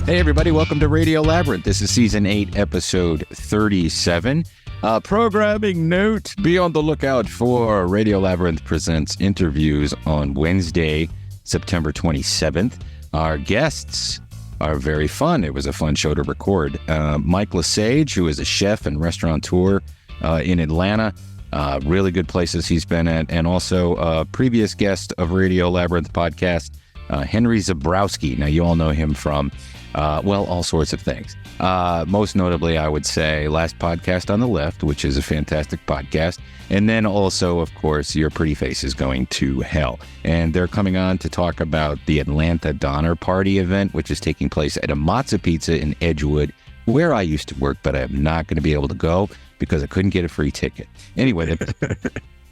Hey, everybody. Welcome to Radio Labyrinth. This is Season 8, Episode 37. Programming note, be on the lookout for Radio Labyrinth Presents interviews on Wednesday, September 27th. Our guests are very fun. It was a fun show to record. Mike Lesage, who is a chef and restaurateur in Atlanta. Really good places he's been at. And also a previous guest of Radio Labyrinth podcast, Henry Zabrowski. Now, you all know him from... all sorts of things. Most notably, I would say Last Podcast on the Left, which is a fantastic podcast. And then also, of course, Your Pretty Face is Going to Hell. And they're coming on to talk about the Atlanta Donner Party event, which is taking place at a Matzo Pizza in Edgewood, where I used to work, but I'm not going to be able to go because I couldn't get a free ticket. Anyway,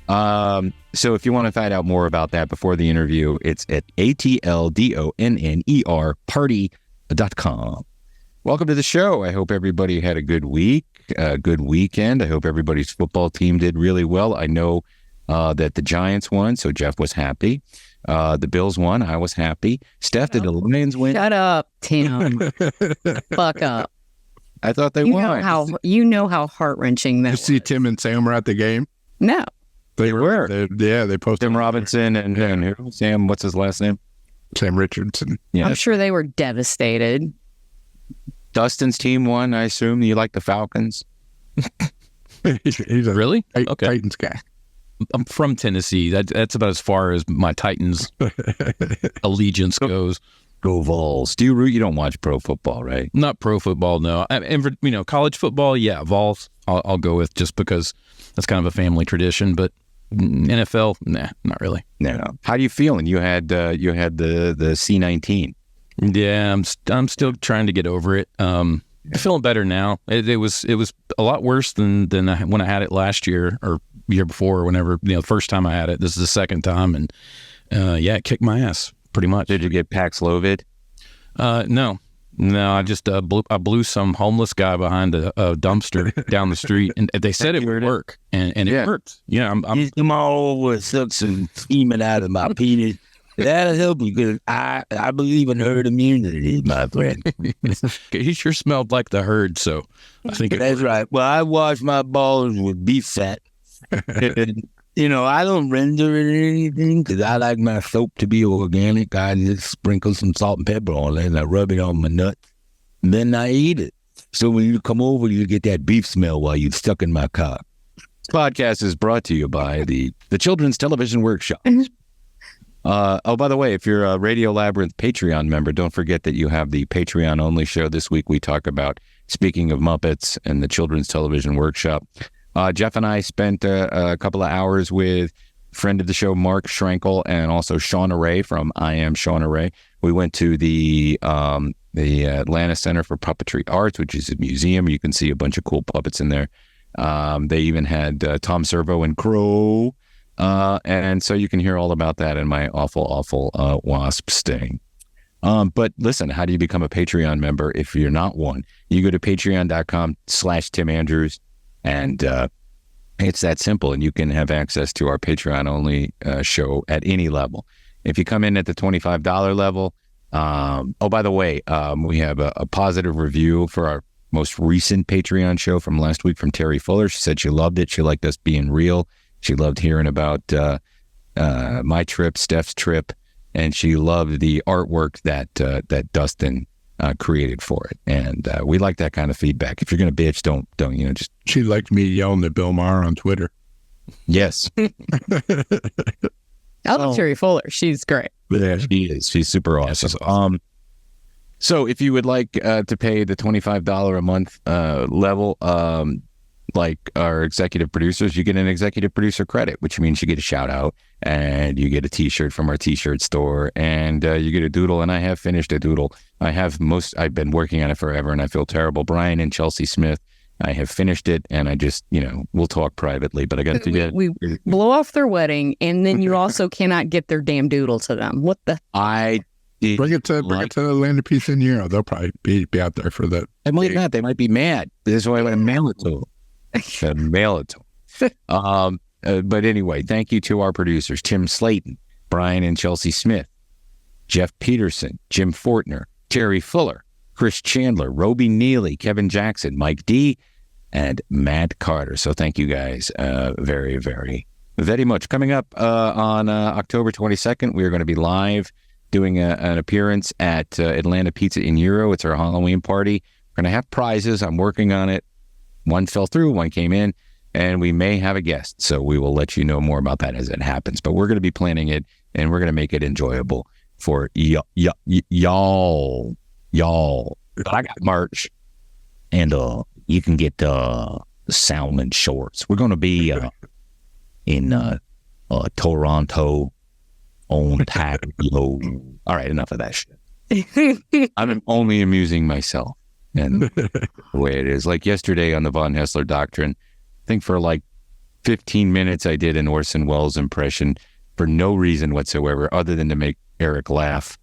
so if you want to find out more about that before the interview, it's at ATLDONNER party.com. Welcome to the show. I hope everybody had a good week, a good weekend. I hope everybody's football team did really well. I know that the Giants won, so Jeff was happy. The Bills won. I was happy. Steph, did the Lions win? Shut up, Tim. Fuck up. I thought they won. You know how heart-wrenching that was. You see Tim and Sam were at the game? No. They were. They posted. Tim Robinson and who? Sam, what's his last name? Sam Richardson. Yeah. I'm sure they were devastated. Dustin's team won, I assume. You like the Falcons? He's a Really? Okay. Titans guy. I'm from Tennessee. That's about as far as my Titans allegiance goes. Go Vols. Do you root? You don't watch pro football, right? Not pro football, no. And for, college football, yeah, Vols. I'll go with just because that's kind of a family tradition. But NFL, nah, not really. No. How do you feeling? You had the C-19. Yeah, I'm still trying to get over it. I'm feeling better now. It was a lot worse than when I had it last year or year before or whenever. The first time I had it. This is the second time, and it kicked my ass pretty much. Did you get Paxlovid? No. I just blew some homeless guy behind a dumpster down the street, and they said it would work, and it worked. Yeah, I'm come all over, suck some steaming out of my penis. That'll help you because I believe in herd immunity, my friend. He sure smelled like the herd, so I think that's right. Well, I wash my balls with beef fat. I don't render it or anything because I like my soap to be organic. I just sprinkle some salt and pepper on it and I rub it on my nuts. And then I eat it. So when you come over, you get that beef smell while you're stuck in my cock. This podcast is brought to you by the Children's Television Workshop. By the way, if you're a Radio Labyrinth Patreon member, don't forget that you have the Patreon-only show. This week we talk about, speaking of Muppets and the Children's Television Workshop. Jeff and I spent a couple of hours with friend of the show, Mark Schrenkel, and also Shauna Ray from I Am Shauna Ray. We went to the Atlanta Center for Puppetry Arts, which is a museum. You can see a bunch of cool puppets in there. They even had Tom Servo and Crow. And so you can hear all about that in my awful wasp sting. But listen, how do you become a Patreon member if you're not one? You go to patreon.com/Tim Andrews. And it's that simple, and you can have access to our Patreon-only show at any level. If you come in at the $25 level, by the way, we have a positive review for our most recent Patreon show from last week from Terry Fuller. She said she loved it. She liked us being real. She loved hearing about my trip, Steph's trip, and she loved the artwork that Dustin created for it, and we like that kind of feedback. If you're gonna bitch, don't just. She liked me yelling at Bill Maher on Twitter. Yes. I love Terry Fuller. She's great. Yeah, she is. She's super awesome. She's awesome. So if you would like to pay the $25 a month level, like our executive producers, you get an executive producer credit, which means you get a shout out and you get a t-shirt from our t-shirt store and you get a doodle. And I have finished a doodle. I've been working on it forever and I feel terrible. Brian and Chelsea Smith, I have finished it and I just, we'll talk privately, but I got to get. We blow off their wedding and then you also cannot get their damn doodle to them. What the? Bring it to the Land of Peace and Euro. They'll probably be out there for that. They might not. They might be mad. This is why I want to mail it to them. But anyway, thank you to our producers, Tim Slayton, Brian and Chelsea Smith, Jeff Peterson, Jim Fortner, Terry Fuller, Chris Chandler, Roby Neely, Kevin Jackson, Mike D, and Matt Carter. So thank you guys very, very, very much. Coming up on October 22nd, we are going to be live doing an appearance at Atlanta Pizza in Euro. It's our Halloween party. We're going to have prizes. I'm working on it. One fell through, one came in, and we may have a guest. So we will let you know more about that as it happens. But we're going to be planning it, and we're going to make it enjoyable for y'all. But I got merch, and you can get the Salmon shorts. We're going to be in Toronto on tap low. All right, enough of that shit. I'm only amusing myself. And the way it is. Like yesterday on the Von Hessler Doctrine, I think for like 15 minutes I did an Orson Welles impression for no reason whatsoever other than to make Eric laugh.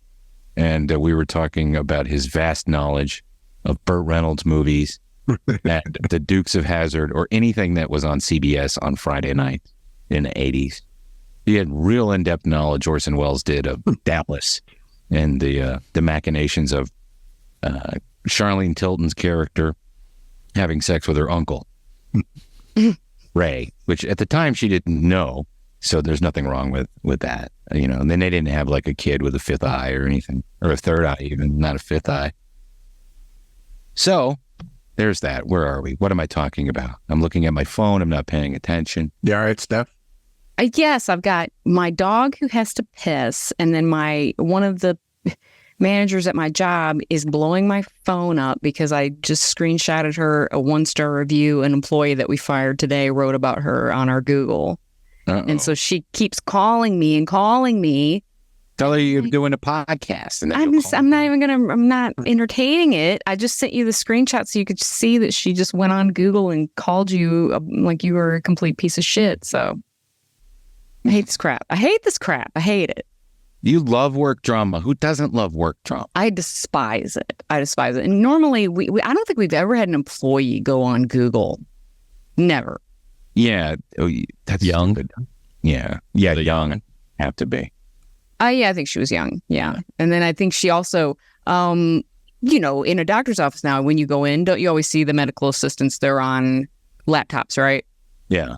And we were talking about his vast knowledge of Burt Reynolds movies and the Dukes of Hazzard or anything that was on CBS on Friday night in the 80s. He had real in-depth knowledge, Orson Welles did, of Dallas and the machinations of Charlene Tilton's character having sex with her uncle, Ray, which at the time she didn't know. So there's nothing wrong with that, you know. And then they didn't have like a kid with a fifth eye or anything, or a third eye even, not a fifth eye. So there's that. Where are we? What am I talking about? I'm looking at my phone. I'm not paying attention. You all right, Steph? Yes, I've got my dog who has to piss, and then one of the managers at my job is blowing my phone up because I just screenshotted her a 1-star review an employee that we fired today wrote about her on our Google. Uh-oh. And so she keeps calling me. Tell her you're doing a podcast. And I'm not entertaining it. I just sent you the screenshot so you could see that she just went on Google and called you like you were a complete piece of shit. So I hate this crap. I hate it. You love work drama. Who doesn't love work drama? I despise it. And normally, I don't think we've ever had an employee go on Google. Never. Yeah. That's young. Stupid. Yeah. Yeah, young. Have to be. Yeah, I think she was young. Yeah. And then I think she also, in a doctor's office now, when you go in, don't you always see the medical assistants? They're on laptops, right? Yeah.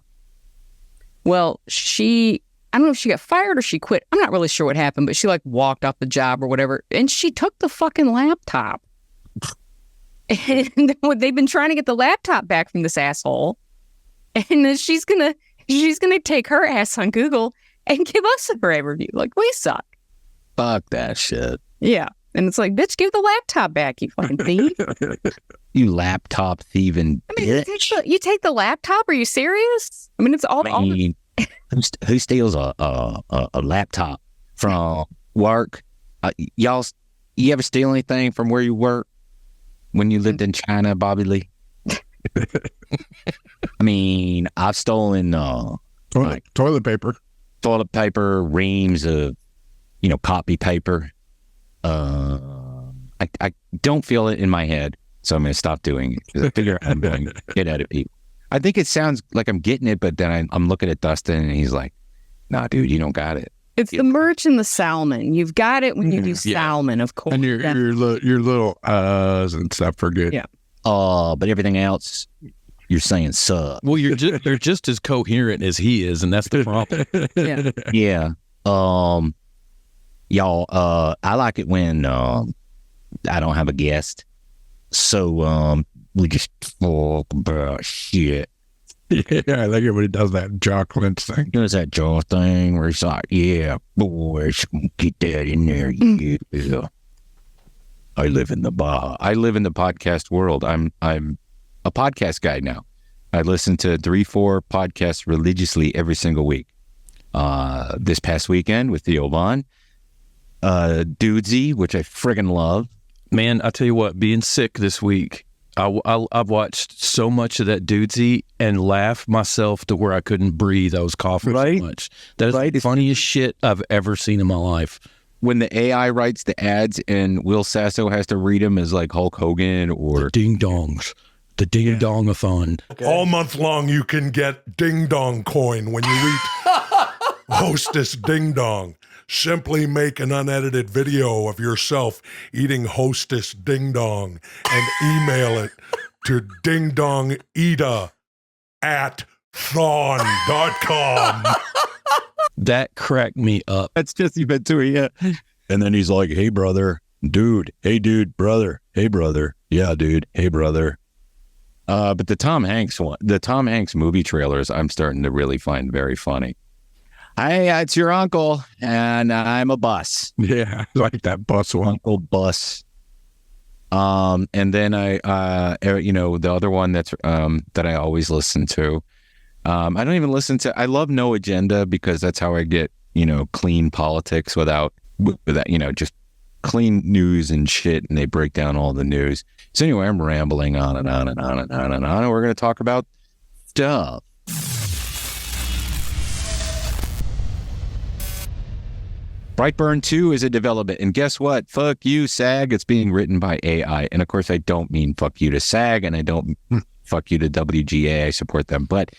Well, I don't know if she got fired or she quit. I'm not really sure what happened, but she like walked off the job or whatever. And she took the fucking laptop. And they've been trying to get the laptop back from this asshole. And then she's gonna take her ass on Google and give us a rave review. Like, we suck. Fuck that shit. Yeah. And it's like, bitch, give the laptop back, you fucking thief. You laptop thieving bitch. You take the laptop? Are you serious? I mean, it's all... Who steals a laptop from work? You ever steal anything from where you work when you lived in China, Bobby Lee? I mean, I've stolen toilet paper, reams of copy paper. I don't feel it in my head, so I'm going to stop doing it because I figure I'm going to get at it, people. I think it sounds like I'm getting it, but then I'm looking at Dustin and he's like, nah, dude, you don't got it. It's the merch and the salmon. You've got it when you do salmon, of course. And your little and stuff are good. Yeah. But everything else, you're saying suck. Well, you're just as coherent as he is, and that's the problem. Yeah. Yeah. Y'all, I like it when I don't have a guest. So we just talk about shit. Yeah, I like it when he does that jaw clench thing. Does that jaw thing where he's like, yeah, boys, get that in there. Yeah. I live in the podcast world. I'm a podcast guy now. I listen to 3-4 podcasts religiously every single week. This past weekend with Theo Vaughn, Dudesy, which I friggin' love. Man, I tell you what, being sick this week, I've watched so much of that Dudesy and laughed myself to where I couldn't breathe. I was coughing so much. That is the funniest shit I've ever seen in my life. When the AI writes the ads and Will Sasso has to read them as like Hulk Hogan or... The ding-dongs. The Ding-Dong-a-thon. Okay. All month long you can get Ding Dong coin when you read Hostess Ding-Dong. simply make an unedited video of yourself eating Hostess Ding-Dong and email it to dingdongeata@thon.com. That cracked me up. That's just even to it, yeah. And then he's like, hey, brother, dude, hey, dude, brother, hey, brother, yeah, dude, hey, brother. But the Tom Hanks movie trailers, I'm starting to really find very funny. Hey, it's your uncle, and I'm a bus. Yeah, like that bus one. Uncle Bus. And then the other one that I always listen to. I don't even listen to. I love No Agenda because that's how I get clean politics without just clean news and shit, and they break down all the news. So anyway, I'm rambling on and on and on and on and on, and we're going to talk about stuff. Brightburn 2 is a development, and guess what? Fuck you, SAG. It's being written by AI, and of course I don't mean fuck you to SAG, and I don't fuck you to WGA. I support them, but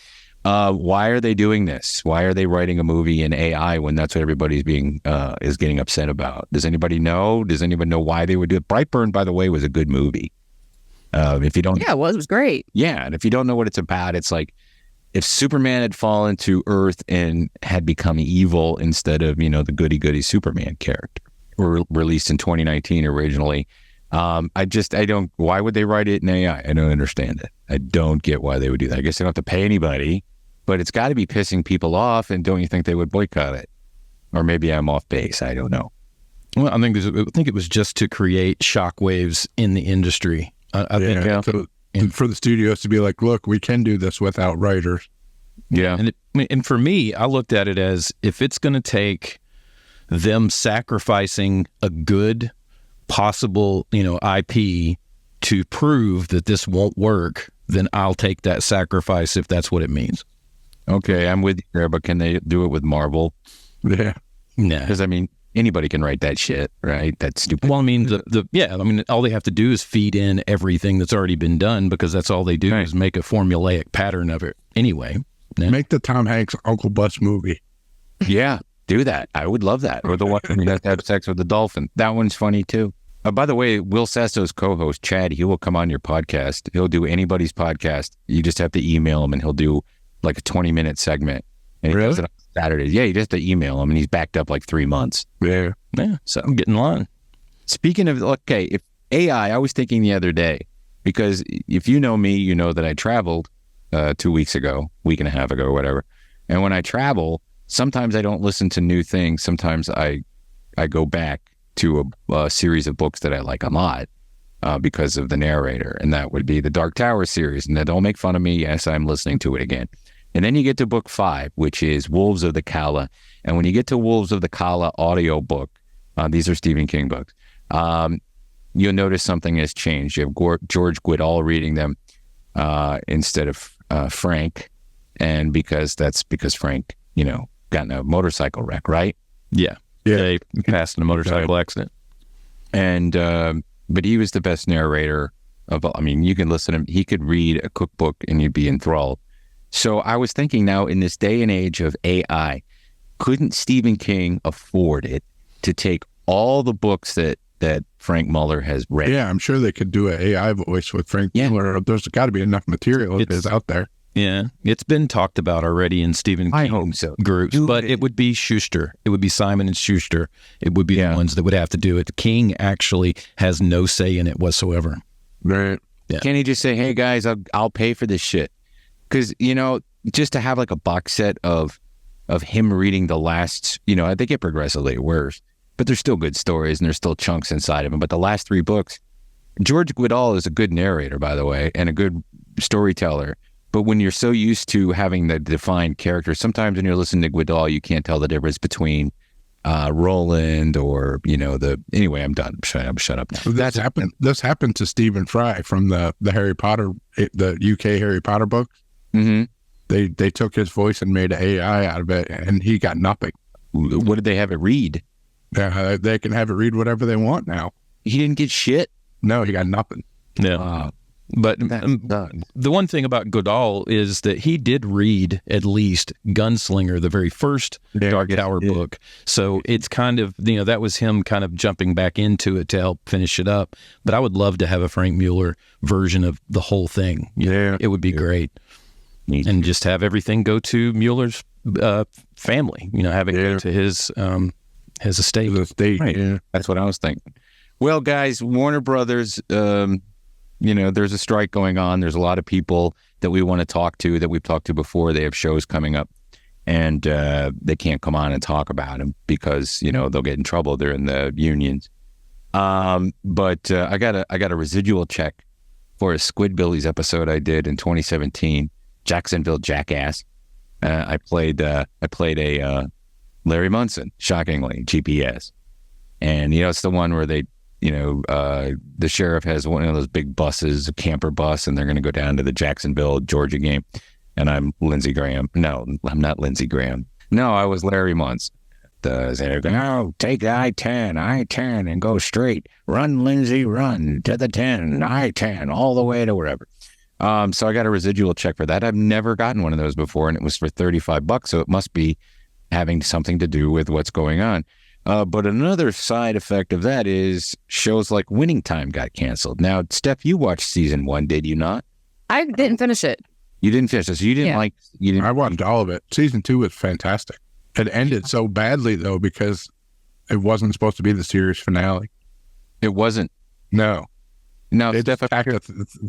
why are they doing this? Why are they writing a movie in AI when that's what everybody's is getting upset about? Does anybody know? Does anybody know why they would do it? Brightburn, by the way, was a good movie. If you don't, yeah, it was great. Yeah, and if you don't know what it's about, it's like if Superman had fallen to Earth and had become evil instead of the goody Superman character, or released in 2019 originally. I don't. Why would they write it in AI? I don't understand it. I don't get why they would do that. I guess they don't have to pay anybody, but it's got to be pissing people off. And don't you think they would boycott it? Or maybe I'm off base. I don't know. Well, I think it was just to create shockwaves in the industry. I think for the studios to be like, look, we can do this without writers. Yeah, and for me, I looked at it as if it's going to take them sacrificing a good possible, IP to prove that this won't work, then I'll take that sacrifice if that's what it means. Okay, I'm with you there, but can they do it with Marvel? Yeah. Nah. Because anybody can write that shit, right? That's stupid. Well, all they have to do is feed in everything that's already been done, because that's all they do is make a formulaic pattern of it anyway. Yeah. Make the Tom Hanks Uncle Bus movie. Yeah, do that. I would love that. Or the one that had sex with the dolphin. That one's funny too. By the way, Will Sasto's co-host, Chad, he will come on your podcast. He'll do anybody's podcast. You just have to email him and he'll do like a 20-minute segment. And he does it on Saturday. Yeah, you just have to email him and he's backed up like 3 months. Yeah. So I'm getting in line. Speaking of, okay, if AI, I was thinking the other day, because if you know me, you know that I traveled 2 weeks ago, week and a half ago, or whatever. And when I travel, sometimes I don't listen to new things. Sometimes I go back to a series of books that I like a lot because of the narrator. And that would be the Dark Tower series. And don't make fun of me. Yes, I'm listening to it again. And then you get to book 5, which is Wolves of the Kala. And when you get to Wolves of the Kala audio book, these are Stephen King books, you'll notice something has changed. You have George Guidall reading them instead of Frank. And because Frank, got in a motorcycle wreck, right? Yeah. They passed in a motorcycle accident. And, but he was the best narrator of all. I mean, you can listen to him. He could read a cookbook and you'd be enthralled. So I was thinking now, in this day and age of AI, couldn't Stephen King afford it to take all the books that Frank Muller has read? Yeah, I'm sure they could do an AI voice with Frank Muller. There's got to be enough material if it's out there. Yeah, it's been talked about already in Stephen King groups, but it would be Schuster. It would be Simon and Schuster. It would be the ones that would have to do it. King actually has no say in it whatsoever. Right. Yeah. Can't he just say, hey, guys, I'll pay for this shit? Because, just to have like a box set of him reading the last, they get progressively worse, but there's still good stories and there's still chunks inside of them. But the last 3 books, George Guidall is a good narrator, by the way, and a good storyteller. But when you're so used to having the defined characters, sometimes when you're listening to Guidall, you can't tell the difference between Roland or, anyway, I'm done. I'm shut up now. This happened to Stephen Fry from the Harry Potter, the UK Harry Potter books. Mm-hmm. They took his voice and made an AI out of it, and he got nothing. What did they have it read? They can have it read whatever they want now. He didn't get shit? No, he got nothing. Yeah. But the one thing about Godal is that he did read at least Gunslinger, the very first Dark Tower book. So it's kind of, that was him kind of jumping back into it to help finish it up. But I would love to have a Frank Mueller version of the whole thing. It would be great. And just have everything go to Mueller's family, have it go to his estate. Right. Yeah. That's what I was thinking. Well, guys, Warner Brothers, there's a strike going on. There's a lot of people that we want to talk to that we've talked to before. They have shows coming up, and they can't come on and talk about them because they'll get in trouble. They're in the unions. But I got a residual check for a Squidbillies episode I did in 2017, Jacksonville Jackass. I played a Larry Munson, shockingly, GPS, and it's the one where they. The sheriff has one of those big buses, a camper bus, and they're going to go down to the Jacksonville, Georgia game. And I'm Lindsey Graham. No, I'm not Lindsey Graham. No, I was Larry Munson. They're going, oh, take I-10, and go straight. Run, Lindsey, run to the 10, I-10, all the way to wherever. So I got a residual check for that. I've never gotten one of those before, and it was for $35, so it must be having something to do with what's going on. But another side effect of that is shows like Winning Time got canceled. Now, Steph, you watched season 1, did you not? I didn't finish it. You didn't finish it, so you didn't like... You didn't. I watched all of it. Season 2 was fantastic. It ended so badly, though, because it wasn't supposed to be the series finale. It wasn't? No. No, they Steph... tacked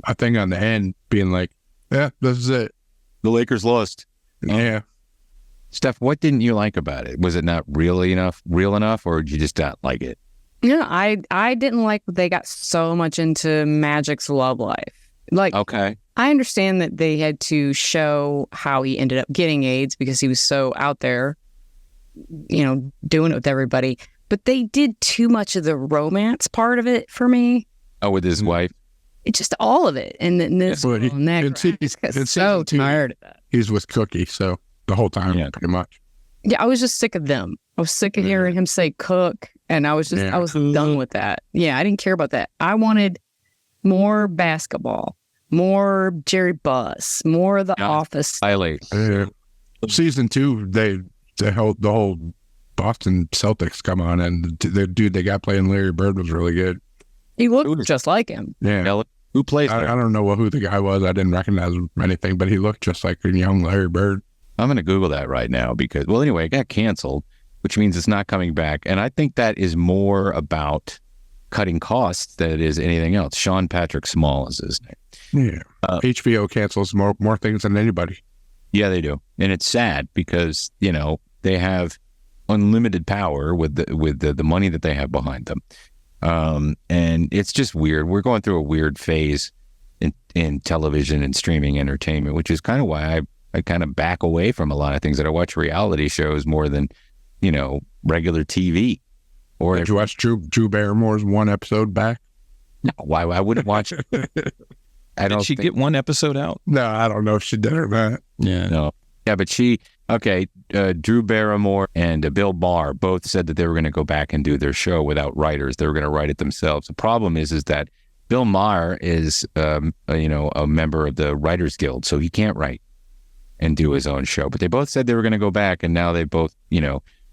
a thing on the end, being like, yeah, this is it. The Lakers lost. Yeah. Steph, what didn't you like about it? Was it not real enough, or did you just not like it? I didn't like that they got so much into Magic's love life. Okay. I understand that they had to show how he ended up getting AIDS because he was so out there, doing it with everybody. But they did too much of the romance part of it for me. Oh, with his wife? It's just all of it. And then this and that. I just got so tired of that. He's with Cookie, so... the whole time, pretty much. Yeah, I was just sick of them. I was sick of hearing him say cook, and I was done with that. Yeah, I didn't care about that. I wanted more basketball, more Jerry Buss, more of The Office. Season 2, the whole Boston Celtics come on, and the dude they got playing Larry Bird was really good. He looked just like him. Yeah. Who plays there? I don't know who the guy was. I didn't recognize him or anything, but he looked just like a young Larry Bird. I'm going to Google that right now because, well, anyway, it got canceled, which means it's not coming back. And I think that is more about cutting costs than it is anything else. Sean Patrick Small is his name. Yeah. HBO cancels more things than anybody. Yeah, they do. And it's sad because, they have unlimited power with the money that they have behind them. And it's just weird. We're going through a weird phase in television and streaming entertainment, which is kind of why I kind of back away from a lot of things that I watch reality shows more than, regular TV. Or did you watch Drew Barrymore's one episode back? No, why I wouldn't watch it. Did she get one episode out? No, I don't know if she did or not. Yeah. No. Yeah, but Drew Barrymore and Bill Maher both said that they were going to go back and do their show without writers. They were going to write it themselves. The problem is that Bill Maher is, a member of the Writers Guild, so he can't write and do his own show. But they both said they were going to go back, and now they both,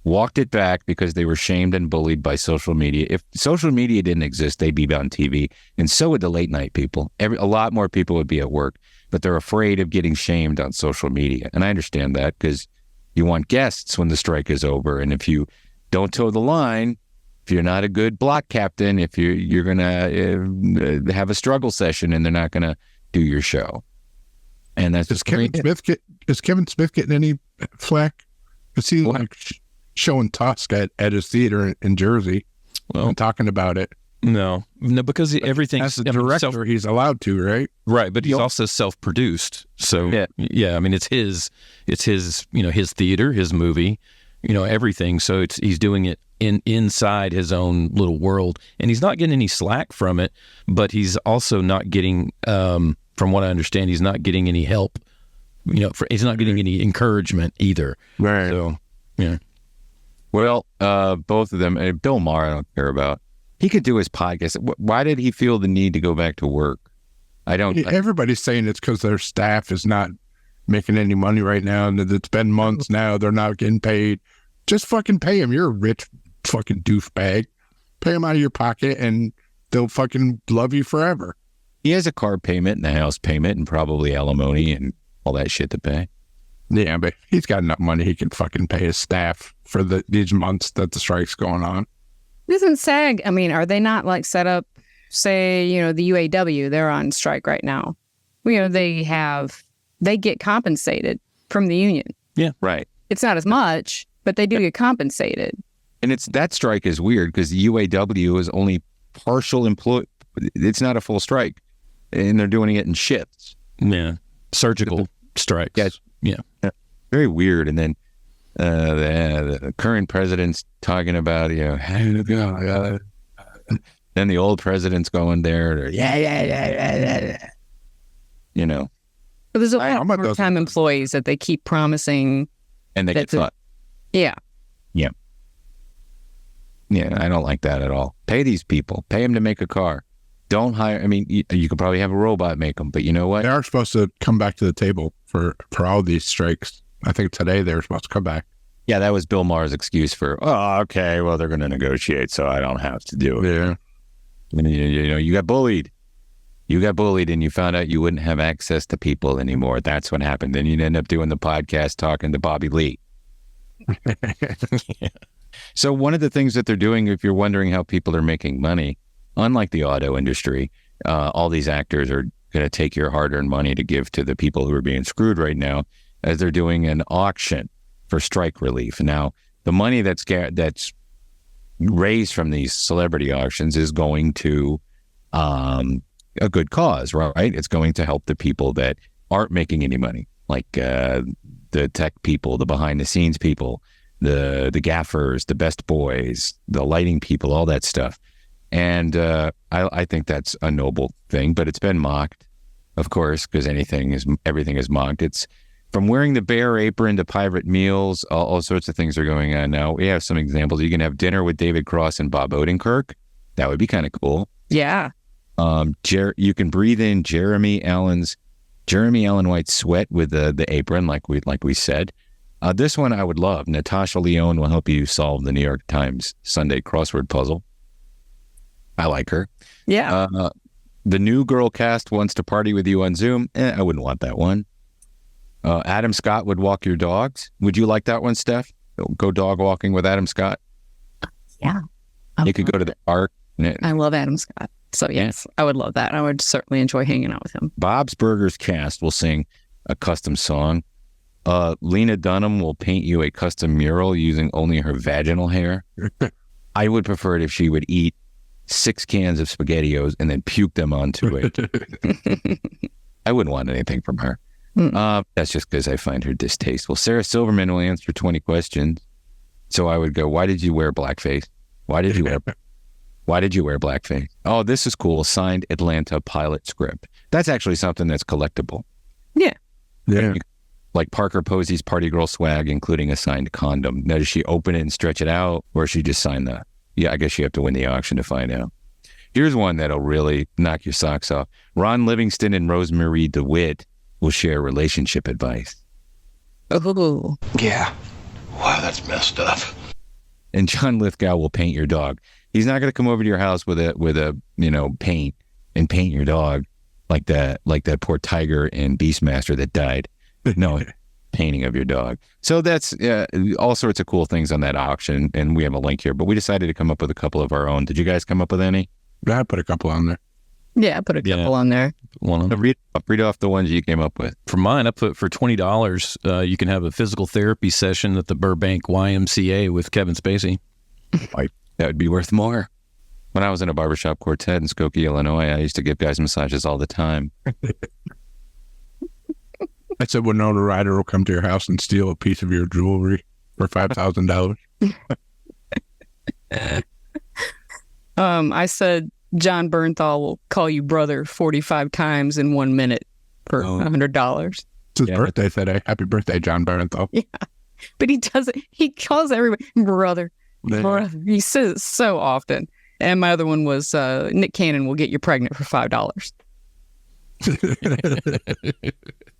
walked it back because they were shamed and bullied by social media. If social media didn't exist, they'd be on TV, and so would the late night people. A lot more people would be at work, but they're afraid of getting shamed on social media. And I understand that because you want guests when the strike is over, and if you don't toe the line, if you're not a good block captain, if you're going to have a struggle session and they're not going to do your show. And that's is Kevin Smith getting any flack? Is he showing Tusk at his theater in Jersey and talking about it? No, because everything as a director, he's allowed to, right? Right, but he's also self-produced. So yeah, I mean, it's his his theater, his movie, everything. So he's doing it inside his own little world, and he's not getting any slack from it. But he's also not getting, from what I understand, he's not getting any help. He's not getting any encouragement either. Right. So yeah. Well, both of them. Bill Maher, I don't care about. He could do his podcast. Why did he feel the need to go back to work? I don't. Everybody's saying it's because their staff is not making any money right now, and that it's been months now. They're not getting paid. Just fucking pay them. You're a rich fucking doofbag. Pay them out of your pocket, and they'll fucking love you forever. He has a car payment and a house payment and probably alimony and all that shit to pay. Yeah, but he's got enough money he can fucking pay his staff for these months that the strike's going on. Isn't SAG, I mean, are they not like set up, say, the UAW, they're on strike right now. They get compensated from the union. Yeah, right. It's not as much, but they do get compensated. And that strike is weird because the UAW is only partial employee. It's not a full strike, and they're doing it in shifts. Yeah, surgical strikes. Yeah, very weird. And then the current president's talking about then the old president's going there. Yeah. But there's a lot of part-time employees that they keep promising, and they get caught. Yeah. Yeah. Yeah, I don't like that at all. Pay these people. Pay them to make a car. Don't hire. I mean, you could probably have a robot make them, but you know what? They are supposed to come back to the table for all these strikes. I think today they were supposed to come back. Yeah, that was Bill Maher's excuse for, okay, well, they're going to negotiate, so I don't have to do it. Yeah. You got bullied. You got bullied and you found out you wouldn't have access to people anymore. That's what happened. Then you'd end up doing the podcast talking to Bobby Lee. Yeah. So one of the things that they're doing, if you're wondering how people are making money, unlike the auto industry, all these actors are going to take your hard-earned money to give to the people who are being screwed right now, as they're doing an auction for strike relief. Now, the money that's raised from these celebrity auctions is going to a good cause, right? It's going to help the people that aren't making any money, like the tech people, the behind-the-scenes people, the gaffers, the best boys, the lighting people, all that stuff. And I think that's a noble thing, but it's been mocked, of course, because everything is mocked. It's from wearing the bear apron to pirate meals, all sorts of things are going on now. We have some examples. You can have dinner with David Cross and Bob Odenkirk. That would be kind of cool. Yeah. You can breathe in Jeremy Allen White's sweat with the apron, like we said. This one I would love. Natasha Lyonne will help you solve the New York Times Sunday crossword puzzle. I like her. Yeah. The New Girl cast wants to party with you on Zoom. I wouldn't want that one. Adam Scott would walk your dogs. Would you like that one, Steph? Go dog walking with Adam Scott? Yeah. You could go to the park. I love Adam Scott. So yes, I would love that. I would certainly enjoy hanging out with him. Bob's Burgers cast will sing a custom song. Lena Dunham will paint you a custom mural using only her vaginal hair. I would prefer it if she would eat 6 cans of SpaghettiOs and then puke them onto it. I wouldn't want anything from her. That's just because I find her distasteful. Sarah Silverman will answer 20 questions. So I would go, why did you wear blackface? Why did you wear blackface? Oh, this is cool. Signed Atlanta pilot script. That's actually something that's collectible. Yeah. Yeah. Like Parker Posey's Party Girl swag, including a signed condom. Now, does she open it and stretch it out, or she just sign that? Yeah, I guess you have to win the auction to find out. Here's one that'll really knock your socks off. Ron Livingston and Rosemary DeWitt will share relationship advice. Oh. Yeah. Wow, that's messed up. And John Lithgow will paint your dog. He's not going to come over to your house with a paint and paint your dog like that poor tiger in Beastmaster that died. No, painting of your dog. So that's all sorts of cool things on that auction, and we have a link here. But we decided to come up with a couple of our own. Did you guys come up with any? I put a couple on there. Yeah, I put a couple on there. Read off the ones you came up with. For mine, I put for $20, you can have a physical therapy session at the Burbank YMCA with Kevin Spacey. That would be worth more. When I was in a barbershop quartet in Skokie, Illinois, I used to give guys massages all the time. I said Winona Ryder will come to your house and steal a piece of your jewelry for $5,000. I said John Bernthal will call you brother 45 times in 1 minute for $100. It's his birthday today. Happy birthday, John Bernthal. Yeah, but he does it. He calls everybody brother. Brother. He says it so often. And my other one was Nick Cannon will get you pregnant for $5.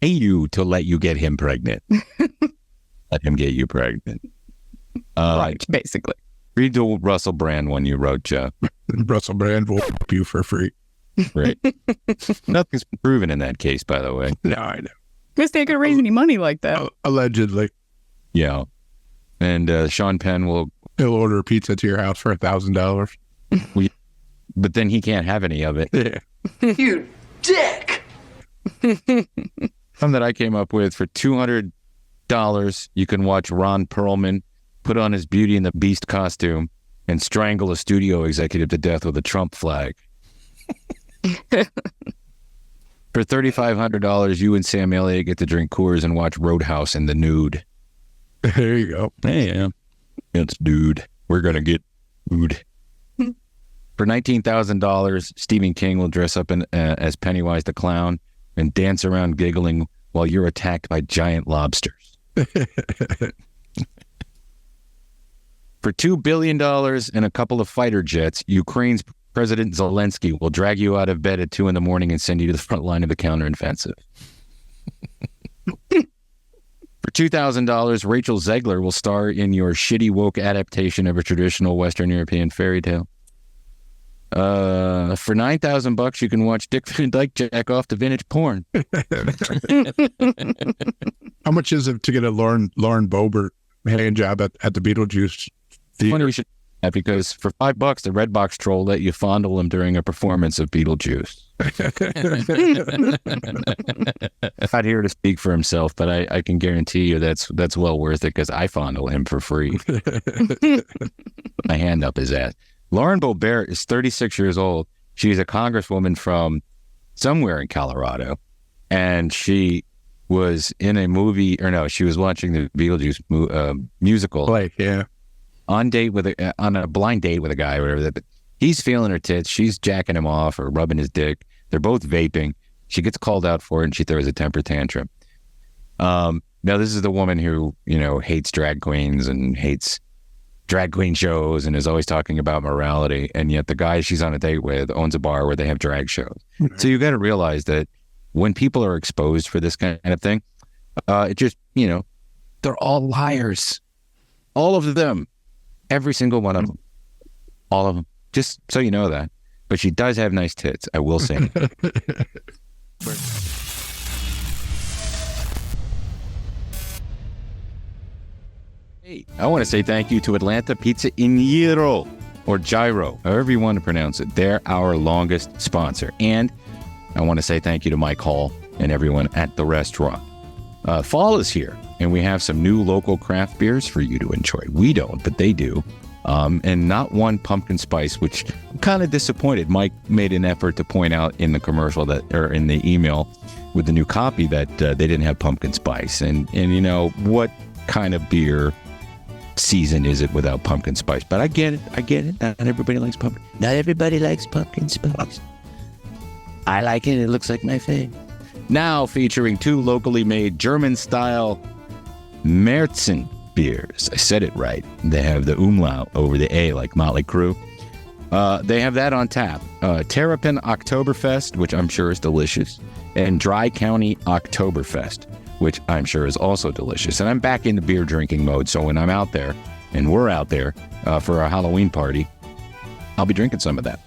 Pay you to let you get him pregnant. Let him get you pregnant. Right, basically. Read the Russell Brand one you wrote, Jeff. Russell Brand will help you for free. Right. Nothing's been proven in that case, by the way. No, I know. Guess they could raise any money like that. Allegedly. Yeah. And Sean Penn will... He'll order a pizza to your house for $1,000. But then he can't have any of it. Yeah. You dick! Something that I came up with for $200, you can watch Ron Perlman put on his Beauty and the Beast costume and strangle a studio executive to death with a Trump flag. For $3,500, you and Sam Elliott get to drink Coors and watch Roadhouse in the nude. There you go. Hey, yeah. It's dude. We're going to get nude. For $19,000, Stephen King will dress up as Pennywise the Clown and dance around giggling while you're attacked by giant lobsters. For $2 billion and a couple of fighter jets, Ukraine's President Zelensky will drag you out of bed at 2 a.m. and send you to the front line of the counteroffensive. For $2,000, Rachel Zegler will star in your shitty woke adaptation of a traditional Western European fairy tale. For $9,000, you can watch Dick Van Dyke jack off to vintage porn. How much is it to get a Lauren Boebert hand job at the Beetlejuice theater? Funny we should that because for $5, the Red Box troll let you fondle him during a performance of Beetlejuice. Not here to speak for himself, but I can guarantee you that's well worth it because I fondle him for free. Put my hand up his ass. Lauren Boebert is 36 years old. She's a congresswoman from somewhere in Colorado, and she was in a movie, or no, she was watching the Beetlejuice musical. Like, yeah. On a blind date with a guy or whatever. But he's feeling her tits. She's jacking him off or rubbing his dick. They're both vaping. She gets called out for it and she throws a temper tantrum. Now, this is the woman who, hates drag queens and hates drag queen shows and is always talking about morality. And yet the guy she's on a date with owns a bar where they have drag shows. Mm-hmm. So you got to realize that when people are exposed for this kind of thing, it just, they're all liars. All of them. Every single one of them. All of them. Just so you know that. But she does have nice tits, I will say. Hey, I want to say thank you to Atlanta Pizza in Giro, or Gyro, however you want to pronounce it. They're our longest sponsor. And I want to say thank you to Mike Hall and everyone at the restaurant. Fall is here, and we have some new local craft beers for you to enjoy. We don't, but they do. And not one pumpkin spice, which I'm kind of disappointed. Mike made an effort to point out in the commercial or in the email with the new copy that they didn't have pumpkin spice. And what kind of beer season is it without pumpkin spice? But I get it. Not everybody likes pumpkin. Not everybody likes pumpkin spice. I like it. It looks like my thing. Now featuring 2 locally made German-style Märzen beers. I said it right. They have the umlaut over the A like Motley Crue. They have that on tap. Terrapin Oktoberfest, which I'm sure is delicious, and Dry County Oktoberfest, which I'm sure is also delicious. And I'm back in the beer drinking mode, so when I'm out there, and we're out there for our Halloween party, I'll be drinking some of that.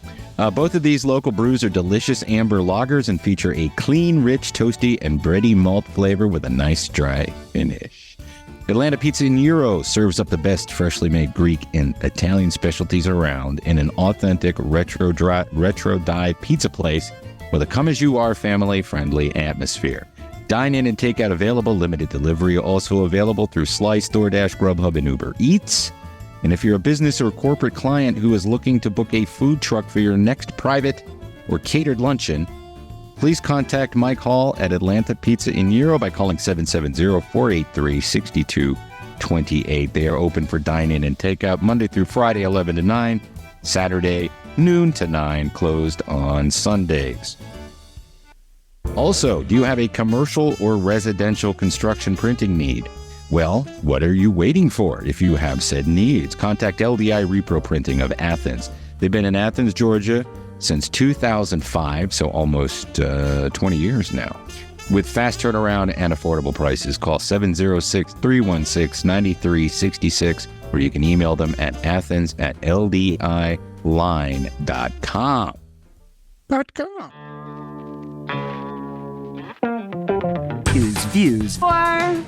Both of these local brews are delicious amber lagers and feature a clean, rich, toasty, and bready malt flavor with a nice dry finish. Atlanta Pizza in Euro serves up the best freshly made Greek and Italian specialties around in an authentic retro dye pizza place with a come-as-you-are family-friendly atmosphere. Dine-in and takeout available, limited delivery also available through Slice, DoorDash, Grubhub, and Uber Eats. And if you're a business or corporate client who is looking to book a food truck for your next private or catered luncheon, please contact Mike Hall at Atlanta Pizza in Euro by calling 770-483-6228. They are open for dine-in and takeout Monday through Friday, 11 to 9, Saturday, noon to 9, closed on Sundays. Also, do you have a commercial or residential construction printing need? Well, what are you waiting for if you have said needs? Contact LDI Repro Printing of Athens. They've been in Athens, Georgia since 2005, so almost 20 years now. With fast turnaround and affordable prices, call 706-316-9366, or you can email them at athens@ldiline.com. Views. Or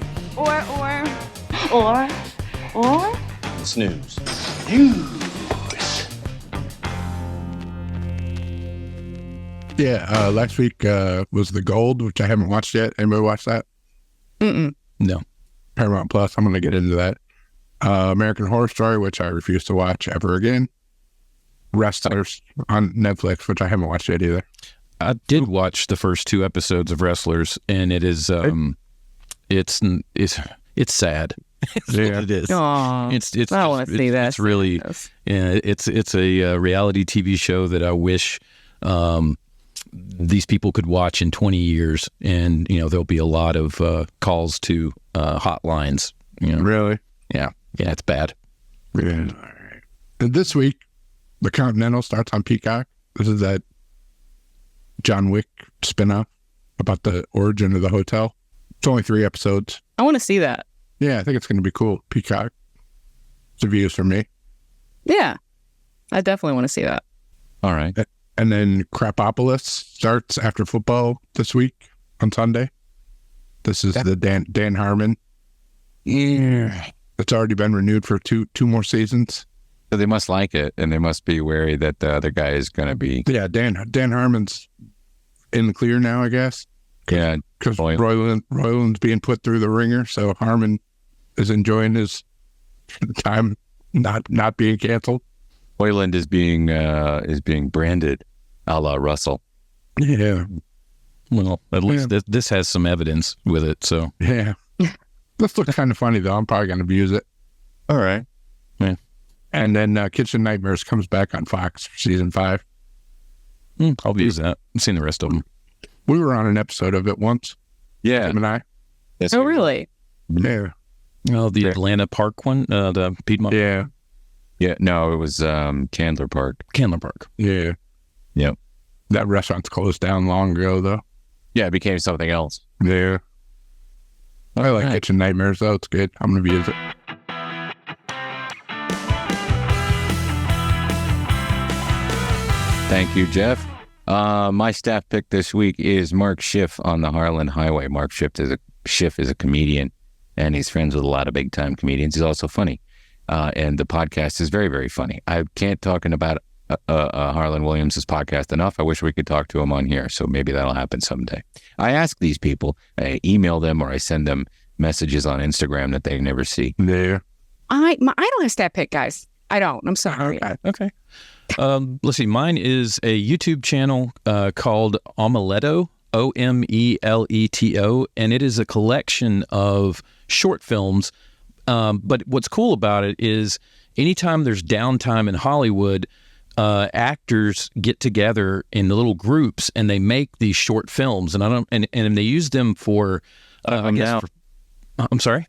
Snooze. Yeah, last week was The Gold, which I haven't watched yet. Anybody watch that? No. Paramount Plus. I'm going to get into that. American Horror Story, which I refuse to watch ever again. Wrestlers on Netflix, which I haven't watched yet either. I did watch the first 2 episodes of Wrestlers, and it is it's sad. Yeah, it is. Aw, It's I want to see that. It's really it's a reality TV show that I wish these people could watch in 20 years, and there'll be a lot of calls to hotlines. Really? Yeah, it's bad. Yeah. All right. And this week, The Continental starts on Peacock. This is that John Wick spinoff about the origin of the hotel. It's only 3 episodes. I want to see that. Yeah, I think it's going to be cool. Peacock. It's a views for me. Yeah, I definitely want to see that. All right. And then Crapopolis starts after football this week on Sunday. This is the Dan Harmon. Yeah. It's already been renewed for two more seasons. So they must like it, and they must be wary that the other guy is going to be... Yeah, Dan Harmon's in the clear now, I guess. Yeah. Because Royland's being put through the ringer, so Harmon is enjoying his time not being canceled. Hoyland is being branded a la Russell. Yeah. Well, at least this has some evidence with it, so... Yeah. This looks kind of funny, though. I'm probably going to abuse it. All right. Yeah. And then Kitchen Nightmares comes back on Fox for season 5. I'll use that. I've seen the rest of them. We were on an episode of it once. Yeah. Him and I. Yes, Oh, really? Yeah. Oh, the Atlanta Park one, the Piedmont. Yeah. Yeah. No, it was Candler Park. Candler Park. Yeah. Yep. That restaurant's closed down long ago, though. Yeah, it became something else. Yeah. I like Kitchen Nightmares, though. It's good. I'm going to abuse it. Thank you, Jeff. My staff pick this week is Mark Schiff on the Harlan Highway. Mark Schiff is a comedian, and he's friends with a lot of big-time comedians. He's also funny, and the podcast is very, very funny. I can't talk about Harlan Williams' podcast enough. I wish we could talk to him on here, so maybe that'll happen someday. I ask these people, I email them, or I send them messages on Instagram that they never see. Yeah. I don't have stat pick, guys. I don't. I'm sorry. Okay. Let's see. Mine is a YouTube channel called Omeletto, Omeleto, and it is a collection of short films. But what's cool about it is anytime there's downtime in Hollywood, actors get together in the little groups and they make these short films, and they use them for. I'm sorry.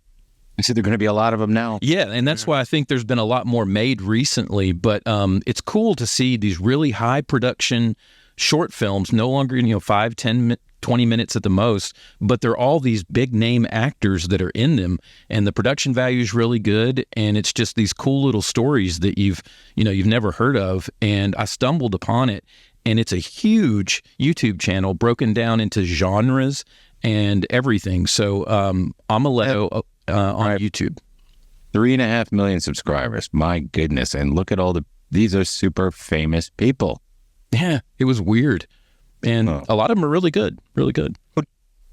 I said there are going to be a lot of them now. Yeah, and that's why I think there's been a lot more made recently. But it's cool to see these really high production short films, no longer 5, 10, 20 minutes at the most, but they're all these big name actors that are in them, and the production value is really good, and it's just these cool little stories that you've never heard of. And I stumbled upon it, and it's a huge YouTube channel broken down into genres and everything. So Omeletto on YouTube. 3.5 million subscribers. My goodness. And look at these are super famous people. Yeah, it was weird. And a lot of them are really good. Really good.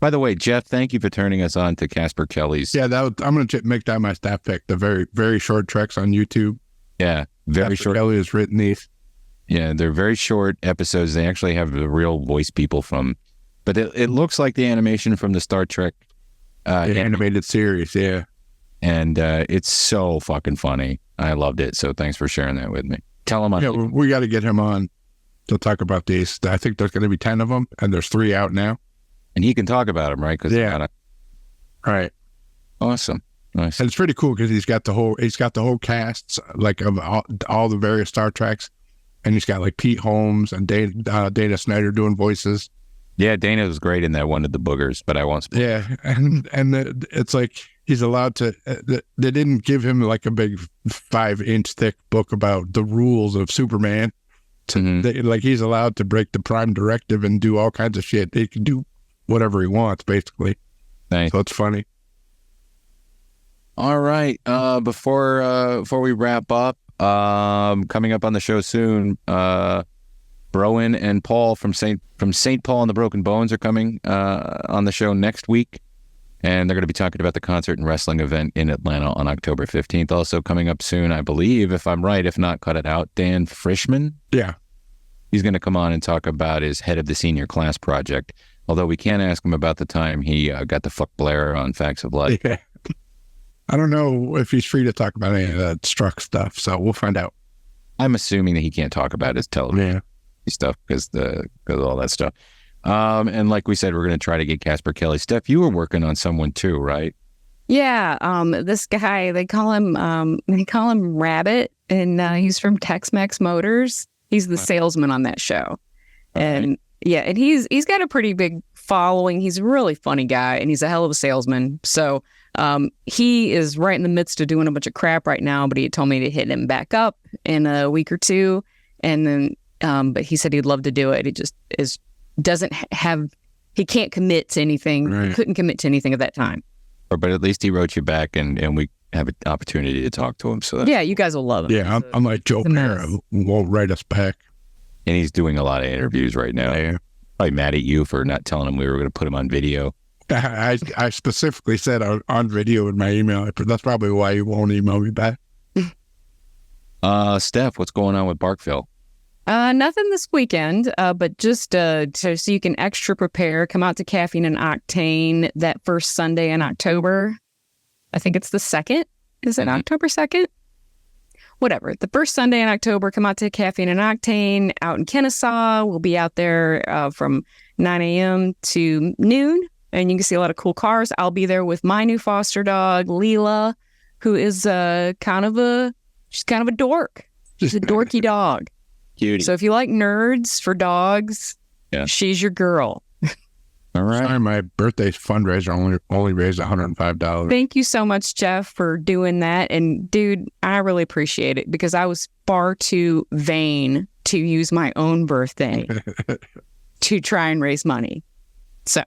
By the way, Jeff, thank you for turning us on to Casper Kelly's. Yeah, I'm going to make that my staff pick. The very, very short treks on YouTube. Yeah, very Casper short. Kelly has written these. Yeah, they're very short episodes. They actually have the real voice people from, but it looks like the animation from the Star Trek animated series, yeah. And it's so fucking funny. I loved it. So thanks for sharing that with me. Tell him. Yeah, we got to get him on to talk about these. I think there's going to be 10 of them, and there's 3 out now. And he can talk about them, right? Right. Awesome. Nice. And it's pretty cool because he's got the whole casts, like of all the various Star Treks, and he's got like Pete Holmes and Dana Snyder doing voices. Yeah, Dana was great in that one of the boogers, but I won't. Yeah, and it's like he's allowed to. They didn't give him like a big 5-inch thick book about the rules of Superman. Like he's allowed to break the Prime Directive and do all kinds of shit. He can do whatever he wants, basically. Nice. So it's funny. All right. Before we wrap up, coming up on the show soon, Broen and Paul from St. Paul and the Broken Bones are coming on the show next week, and they're going to be talking about the concert and wrestling event in Atlanta on October 15th. Also coming up soon, I believe, if I'm right, if not, cut it out, Dan Frischman. Yeah. He's going to come on and talk about his Head of the Senior Class project, although we can't ask him about the time he got the fuck Blair on Facts of Life. Yeah. I don't know if he's free to talk about any of that Struck stuff, so we'll find out. I'm assuming that he can't talk about his television stuff because of all that stuff. And like we said, we're going to try to get Casper Kelly. Steph, you were working on someone too, right? Yeah. This guy, they call him Rabbit, and he's from Tex-Mex Motors. He's the salesman on that show. And and he's got a pretty big following. He's a really funny guy, and he's a hell of a salesman. So he is right in the midst of doing a bunch of crap right now, but he had told me to hit him back up in a week or two. And then, but he said he'd love to do it. He just he can't commit to anything. Right. He couldn't commit to anything at that time. But at least he wrote you back and we have an opportunity to talk to him. So yeah, you guys will love him. Yeah, I'm like Joe Pera, who won't write us back. And he's doing a lot of interviews right now. Yeah. Probably mad at you for not telling him we were going to put him on video. I specifically said on video in my email. That's probably why you won't email me back. Steph, what's going on with Barkville? Nothing this weekend, but just so you can extra prepare, come out to Caffeine and Octane that first Sunday in October. I think it's the 2nd. Is it October 2nd? Whatever. The first Sunday in October, come out to Caffeine and Octane out in Kennesaw. We'll be out there from 9 a.m. to noon, and you can see a lot of cool cars. I'll be there with my new foster dog, Leela, who is kind of a dork. She's a dorky dog. Cutie. So if you like nerds for dogs, she's your girl. All right. Sorry, my birthday fundraiser only raised $105. Thank you so much, Jeff, for doing that. And dude, I really appreciate it because I was far too vain to use my own birthday to try and raise money. So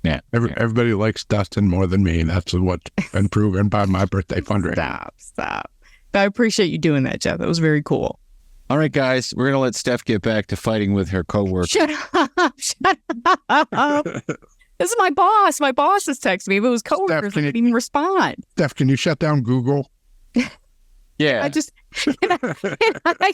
yeah, everybody likes Dustin more than me. That's what's been proven by my birthday fundraiser. Stop. I appreciate you doing that, Jeff. That was very cool. All right, guys, we're going to let Steph get back to fighting with her coworker. Shut up. This is my boss. My boss has texted me. If it was coworkers, I didn't even respond. Steph, can you shut down Google? Yeah. I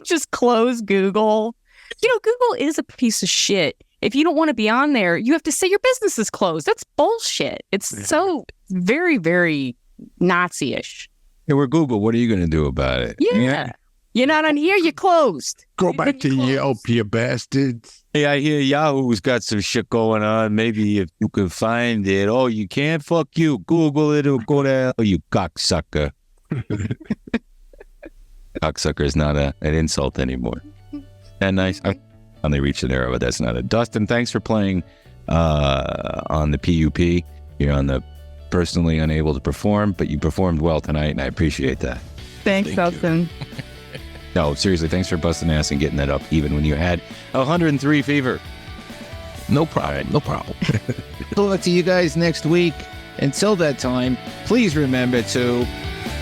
just close Google. You know, Google is a piece of shit. If you don't want to be on there, you have to say your business is closed. That's bullshit. It's so very, very Nazi-ish. Hey, we're Google. What are you going to do about it? Yeah. You're not on here, you're closed. Go back to Yelp, you bastards. Hey, I hear Yahoo's got some shit going on. Maybe if you can find it. Oh, you can't? Fuck you. Google it or go to hell, you cocksucker. Cocksucker is not an insult anymore. That nice? I finally reached an era, but that's not it. Dustin, thanks for playing on the PUP. You're on the personally unable to perform, but you performed well tonight, and I appreciate that. Thanks, Dustin. No, seriously, thanks for busting ass and getting that up even when you had 103 fever. No problem. No problem. Talk to you guys next week. Until that time, please remember to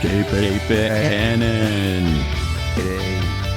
Keep it Canon. G'day.